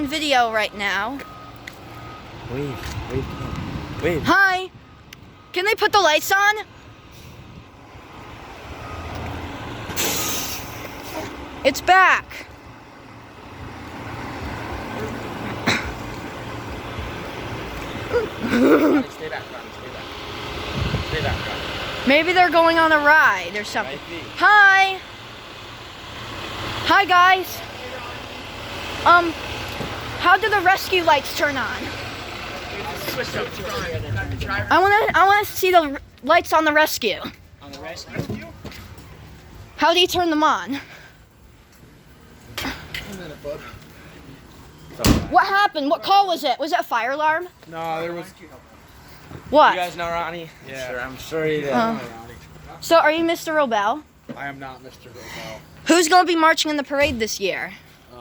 on video right now. Wave. Hi. Can they put the lights on? It's back. Stay back, Ronnie. Stay back, Ronnie. Maybe they're going on a ride or something. Hi. Hi, guys. How do the rescue lights turn on? I want to see the lights on the rescue. On the rescue? How do you turn them on? What happened? What call was it? Was it a fire alarm? No, there was. What? You guys know Ronnie? Yeah. Sure, I'm sure he did. So are you Mr. Robel? I am not Mr. Robel. Who's going to be marching in the parade this year?